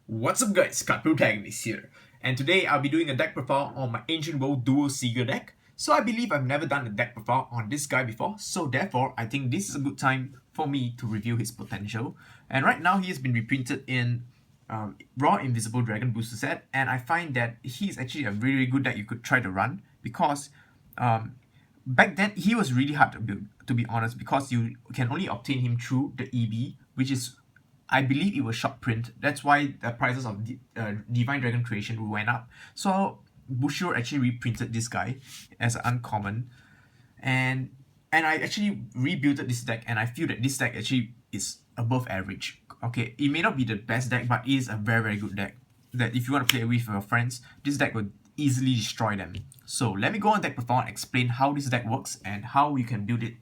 What's up guys, Card Protagonist here, and today I'll be doing a deck profile on my Ancient World Duel Seeger deck. So I believe I've never done a deck profile on this guy before, so therefore I think this is a good time for me to review his potential. And right now he has been reprinted in Raw Invisible Dragon Booster set, and I find that he's actually a really good deck you could try to run because back then he was really hard to build, to be honest, because you can only obtain him through the EB, which is, I believe it was short print. That's why the prices of Divine Dragon Creation went up. So Bushido actually reprinted this guy as an uncommon, and I actually rebuilt this deck, and I feel that this deck actually is above average. Okay, it may not be the best deck, but it is a very good deck that if you want to play with your friends, this deck will easily destroy them. So let me go on deck profile and explain how this deck works and how you can build it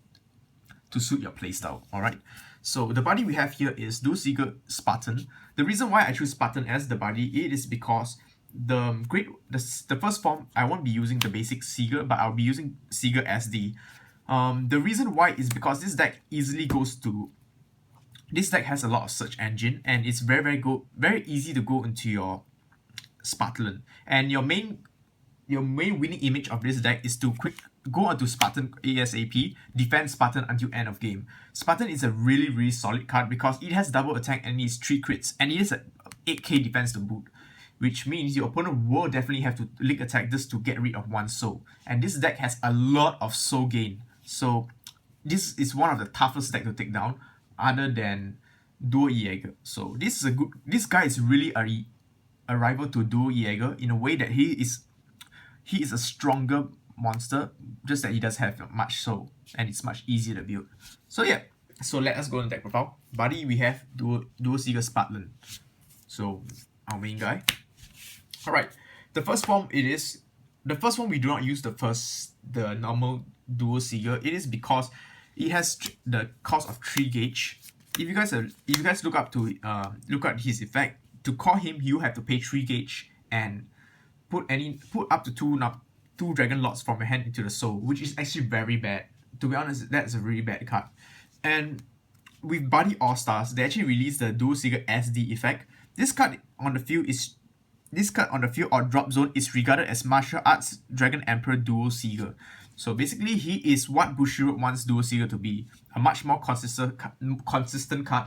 to suit your playstyle. Alright, so the body we have here is Duel Seeger Spartan. The reason why I choose Spartan as the body, it is because the first form, I won't be using the basic Seeger, but I'll be using Seeger SD. The reason why is because this deck easily goes to, this deck has a lot of search engine, and it's very easy to go into your Spartan, and your main winning image of this deck is to go onto Spartan ASAP, defend Spartan until end of game. Spartan is a really solid card because it has double attack and it's 3 crits, and it is a 8k defense to boot, which means your opponent will definitely have to lick attack just to get rid of one soul. And this deck has a lot of soul gain, so this is one of the toughest deck to take down other than Duel Jäger. So this guy is really a rival to Duel Jäger in a way that he is a stronger monster, just that he does have much soul and it's much easier to build. So yeah, so let us go on deck profile. Body, we have Duel Seeger Spartan, so our main guy. Alright, the first form we do not use the normal Duel Seeger. It is because it has the cost of 3 gauge. If you guys look at his effect, to call him you have to pay 3 gauge and put up to two Dragon Lords from your hand into the soul, which is actually very bad. To be honest, that's a really bad card. And with Buddy All Stars, they actually released the Duel Seeger SD effect. This card on the field or drop zone is regarded as Martial Arts Dragon Emperor Duel Seeger. So basically, he is what Bushido wants Duel Seeger to be, a much more consistent card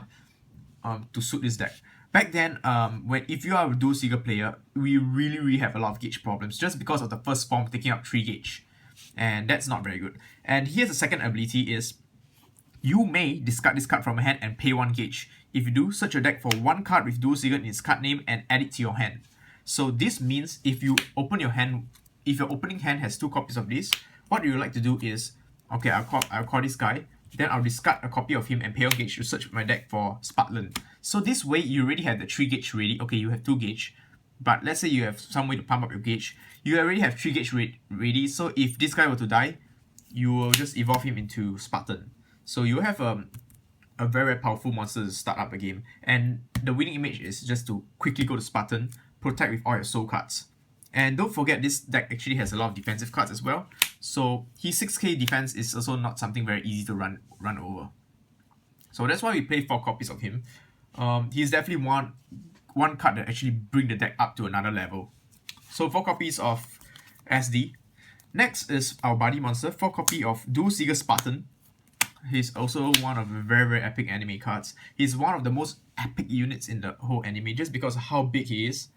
to suit this deck. Back then, if you are a Duel Seeger player, we really have a lot of gauge problems just because of the first form taking up 3 gauge, and that's not very good. And here's the second ability is, you may discard this card from your hand and pay 1 gauge. If you do, search your deck for 1 card with Duel Seeger in its card name and add it to your hand. So this means if your opening hand has 2 copies of this, what you like to do is, okay, I'll call this guy, then I'll discard a copy of him and pay 1 gauge to search my deck for Spartan. So this way you already have the 3 gauge ready. Okay, you have 2 gauge, but let's say you have some way to pump up your gauge. You already have 3 gauge ready, so if this guy were to die, you will just evolve him into Spartan. So you have a very powerful monster to start up the game. And the winning image is just to quickly go to Spartan, protect with all your soul cards. And don't forget, this deck actually has a lot of defensive cards as well. So his 6k defense is also not something very easy to run over. So that's why we play 4 copies of him. He's definitely one card that actually bring the deck up to another level. So 4 copies of SD. Next is our body monster, 4 copy of Duel Seeger Spartan. He's also one of the very epic anime cards. He's one of the most epic units in the whole anime just because of how big he is.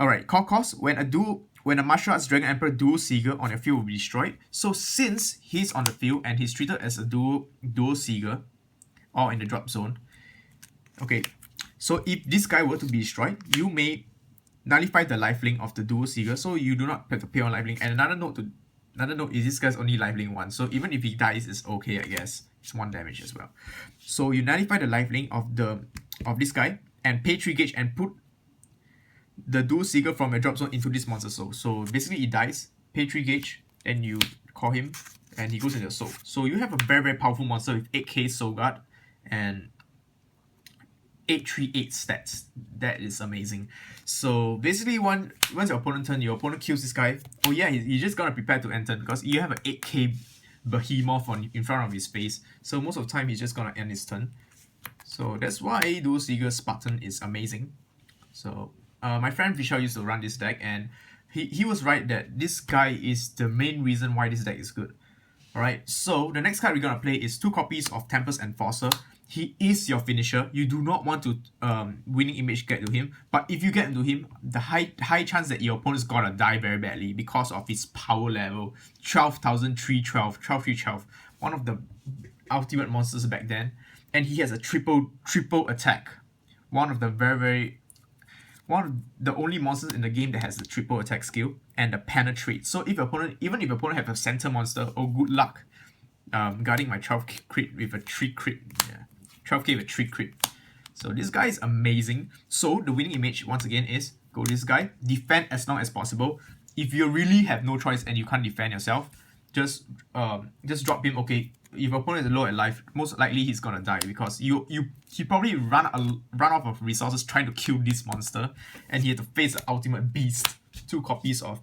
Alright, core cost, when a Martial Arts Dragon Emperor Duel Seeger on your field will be destroyed. So since he's on the field and he's treated as a Duel Seeger or in the drop zone, okay, so if this guy were to be destroyed, you may nullify the lifelink of the Duel Seeger, so you do not have to pay on lifelink. And another note is this guy's only lifelink 1, so even if he dies, it's okay, I guess. It's 1 damage as well. So you nullify the lifelink of this guy and pay 3 gauge and put the Duel Seeger from your drop zone into this monster soul. So basically he dies, pay 3 gauge, and you call him, and he goes into the soul. So you have a very powerful monster with 8k soul guard and 838 stats. That is amazing. So basically, once your opponent kills this guy, oh yeah, he's just gonna prepare to enter because you have an 8k behemoth in front of his face. So most of the time he's just gonna end his turn. So that's why Duel Seeger Spartan is amazing. So my friend Vishal used to run this deck, and he was right that this guy is the main reason why this deck is good. Alright, so the next card we're gonna play is 2 copies of Tempest Enforcer. He is your finisher. You do not want to winning image get to him, but if you get into him, the high chance that your opponent's gonna die very badly because of his power level. 12,000, 312, 12, 312. One of the ultimate monsters back then. And he has a triple attack. One of the one of the only monsters in the game that has the triple attack skill and the penetrate. So if your opponent, even if your opponent have a center monster, oh good luck guarding my 12 crit with a 3 crit. Yeah. 12k with 3 crit. So this guy is amazing. So the winning image once again is go this guy, defend as long as possible. If you really have no choice and you can't defend yourself, just drop him. Okay, if your opponent is low at life, most likely he's gonna die because he probably run off of resources trying to kill this monster, and he had to face the ultimate beast. 2 copies of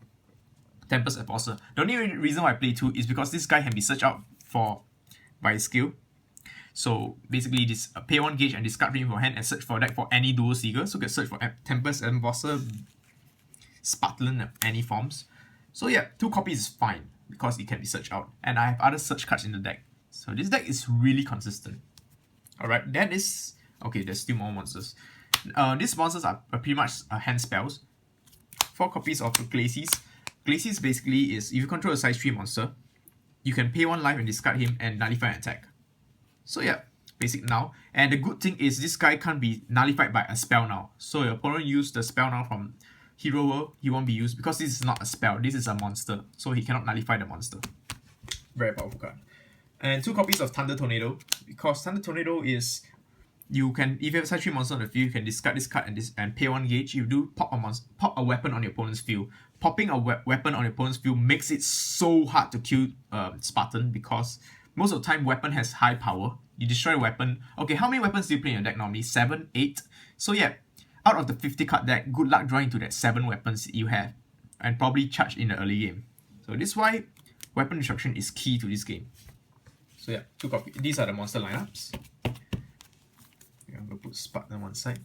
Tempest Enforcer. The only reason why I play 2 is because this guy can be searched out by his skill. So basically, this pay 1 gauge and discard from your hand and search for a deck for any Duel Seeker. So you can search for Tempest Enforcer, Spartan, any forms. So yeah, 2 copies is fine because it can be searched out, and I have other search cards in the deck. So this deck is really consistent. Alright, that is... Okay, there's still more monsters. These monsters are pretty much hand spells. 4 copies of Glacis. Glacis basically is, if you control a size 3 monster, you can pay 1 life and discard him and nullify an attack. So yeah, basic now. And the good thing is this guy can't be nullified by a spell now. So your opponent used the spell now from Hero World, he won't be used because this is not a spell, this is a monster. So he cannot nullify the monster. Very powerful card. And 2 copies of Thunder Tornado, because Thunder Tornado is, you can, if you have a size 3 monster on the field, you can discard this card and pay 1 gauge. You do pop a weapon on your opponent's field. Popping a weapon on your opponent's field makes it so hard to kill Spartan because most of the time weapon has high power. You destroy a weapon. Okay, how many weapons do you play in your deck normally? 7, 8? So yeah, out of the 50 card deck, good luck drawing into that 7 weapons you have and probably charge in the early game. So this is why weapon destruction is key to this game. So yeah, 2 copies. These are the monster lineups. I'm going to put Spartan on one side.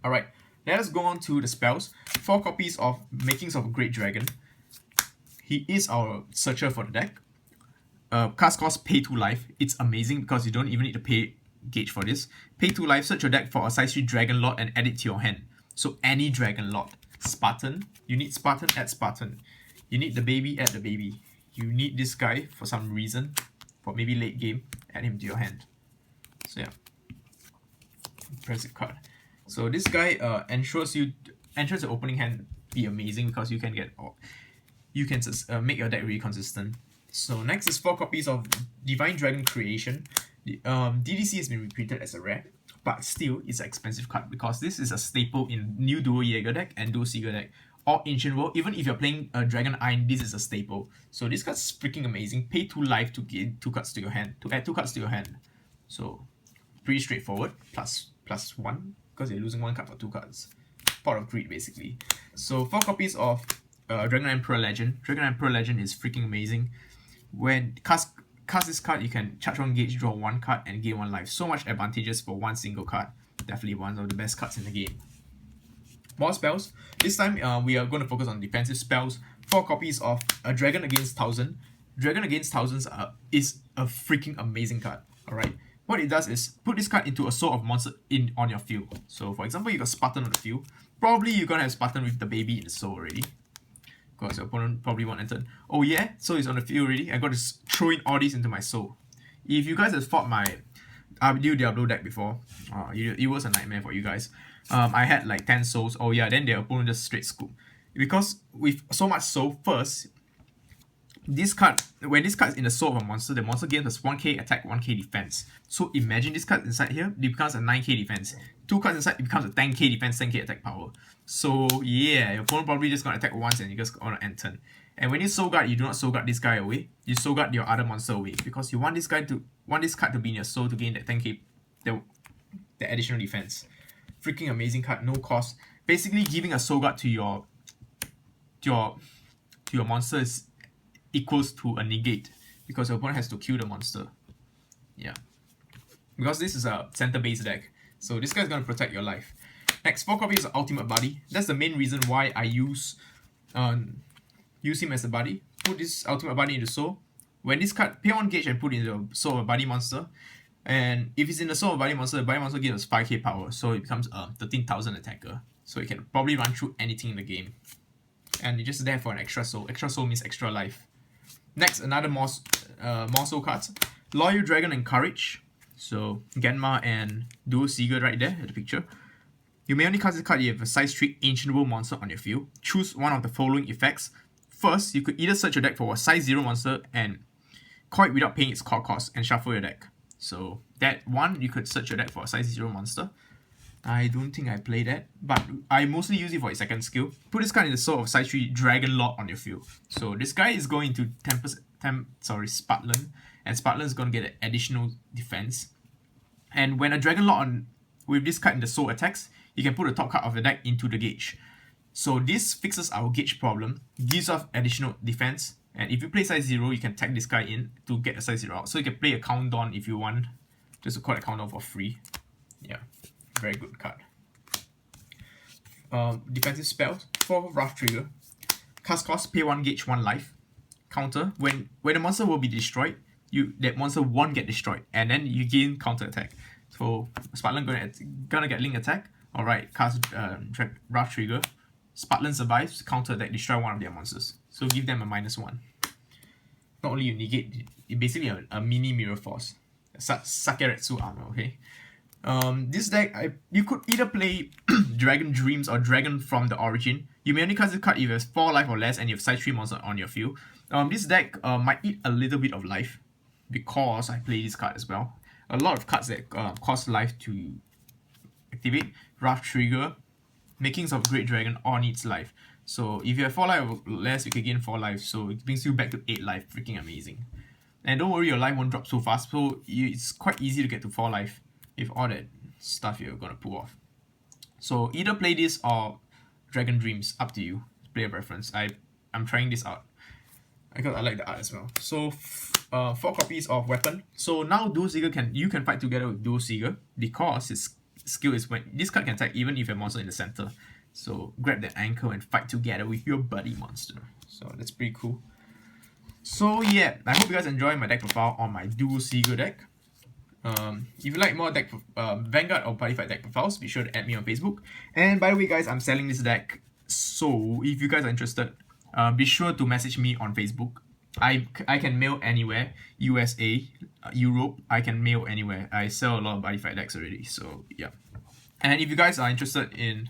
Alright, let us go on to the spells. 4 copies of Makings of a Great Dragon. He is our searcher for the deck. Cast cost pay 2 life. It's amazing because you don't even need to pay gauge for this. Pay 2 life, search your deck for a size 3 Dragon Lord and add it to your hand. So any Dragon Lord. Spartan, you need Spartan, add Spartan. You need the baby, add the baby. You need this guy for some reason, for maybe late game, add him to your hand. So yeah, impressive card. So this guy ensures your opening hand be amazing because you can get make your deck really consistent. So next is 4 copies of Divine Dragon Creation. DDC has been reprinted as a rare, but still it's an expensive card because this is a staple in new Duel Jaeger deck and Duel Seeker deck. Or Ancient World, even if you're playing a Dragon Iron, this is a staple. So this card's freaking amazing. Pay 2 life to gain 2 cards to your hand, to add 2 cards to your hand. So pretty straightforward. Plus 1 because you're losing 1 card for 2 cards. Pot of Greed basically. So 4 copies of Dragon Emperor Legend. Dragon Emperor Legend is freaking amazing. When cast this card, you can charge 1 gauge, draw 1 card, and gain 1 life. So much advantages for 1 single card. Definitely one of the best cards in the game. More spells. This time we are going to focus on defensive spells. 4 copies of a Dragon Against 1000. Dragon Against Thousands is a freaking amazing card. Alright. What it does is put this card into a soul of monster on your field. So for example, you got Spartan on the field. Probably you're gonna have Spartan with the baby in the soul already. Because your opponent probably won't enter. Oh yeah, so it's on the field already. I got to throw in all these into my soul. If you guys have fought my Diablo deck before, it was a nightmare for you guys. I had like 10 souls. Oh yeah, then their opponent just straight scoop. Because with so much soul, first, this card, when this card is in the soul of a monster, the monster gains a 1k attack, 1k defense. So imagine this card inside here, it becomes a 9k defense. 2 cards inside, it becomes a 10k defense, 10k attack power. So yeah, your opponent probably just gonna attack once and you just gonna end turn. And when you soul guard, you do not soul guard this guy away. You soul guard your other monster away because you want this card to be in your soul to gain that 10k, the additional defense. Freaking amazing card, no cost. Basically, giving a soul guard to your monster is equals to a negate because your opponent has to kill the monster. Yeah, because this is a center base deck, so this guy is gonna protect your life. Next, 4 copies of Ultimate Buddy. That's the main reason why I use him as a buddy. Put this Ultimate Buddy into Soul. When this card, pay 1 gauge and put in the Soul of a Buddy monster. And if it's in the Soul of a Buddy monster, the Buddy monster gives us 5k power, so it becomes a 13,000 attacker. So it can probably run through anything in the game. And it's just there for an extra soul. Extra soul means extra life. Next, another more soul cards. Loyal Dragon and Courage. So Genma and Duel Seeger right there at the picture. You may only cast this card if you have a size 3 Ancient World monster on your field. Choose one of the following effects. First, you could either search your deck for a size 0 monster and call it without paying its core cost and shuffle your deck. So that one, you could search your deck for a size 0 monster. I don't think I play that, but I mostly use it for its second skill. Put this card in the Soul of size 3 Dragon Lord on your field. So this guy is going to Spatlan, and Spatlan is going to get an additional defense. And when a Dragon Lord with this card in the Soul attacks, you can put the top card of the deck into the gauge. So this fixes our gauge problem, gives off additional defense, and if you play size 0, you can tag this guy in to get a size 0 out. So you can play a Countdown if you want, just to call it Countdown for free. Yeah, very good card. Defensive spells, 4 Rough Trigger. Cast cost, pay 1 gauge, 1 life. Counter, when the monster will be destroyed, that monster won't get destroyed, and then you gain counter attack. So Spatlan gonna get link attack. Alright, cast Rough Trigger. Spatlan survives, counter attack, destroy one of their monsters. So give them a -1. Not only you negate, it's basically a mini Mirror Force. Sakeretsu armor, okay? This deck, you could either play Dragon Dreams or Dragon from the Origin. You may only cast this card if it has 4 life or less and you have size 3 monster on your field. This deck might eat a little bit of life because I play this card as well. A lot of cards that cost life to activate. Rough Trigger, Makings of Great Dragon, all needs life. So if you have 4 life or less, you can gain 4 life. So it brings you back to 8 life. Freaking amazing. And don't worry, your life won't drop so fast. So it's quite easy to get to 4 life with all that stuff you're gonna pull off. So either play this or Dragon Dreams, up to you. Player preference. I'm trying this out because I like the art as well. So 4 copies of weapon. So now Duel Seeger you can fight together with Duel Seeger because his skill is when this card can attack even if you have a monster in the center. So grab that ankle and fight together with your buddy monster. So that's pretty cool. So yeah, I hope you guys enjoy my deck profile on my Duel Seeger deck. If you like more deck Vanguard or Party Fight deck profiles, be sure to add me on Facebook. And by the way guys, I'm selling this deck, so if you guys are interested, be sure to message me on Facebook. I can mail anywhere, USA, Europe, I can mail anywhere. I sell a lot of Party Fight decks already, so yeah. And if you guys are interested in,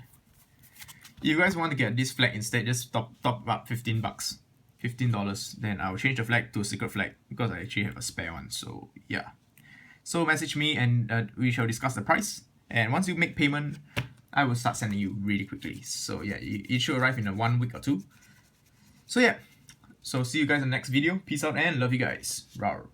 if you guys want to get this flag instead, just top up $15, $15, then I'll change the flag to a secret flag because I actually have a spare one, so yeah. So message me and we shall discuss the price. And once you make payment, I will start sending you really quickly. So yeah, it should arrive in 1 week or 2. So yeah, so see you guys in the next video. Peace out and love you guys. Rawr.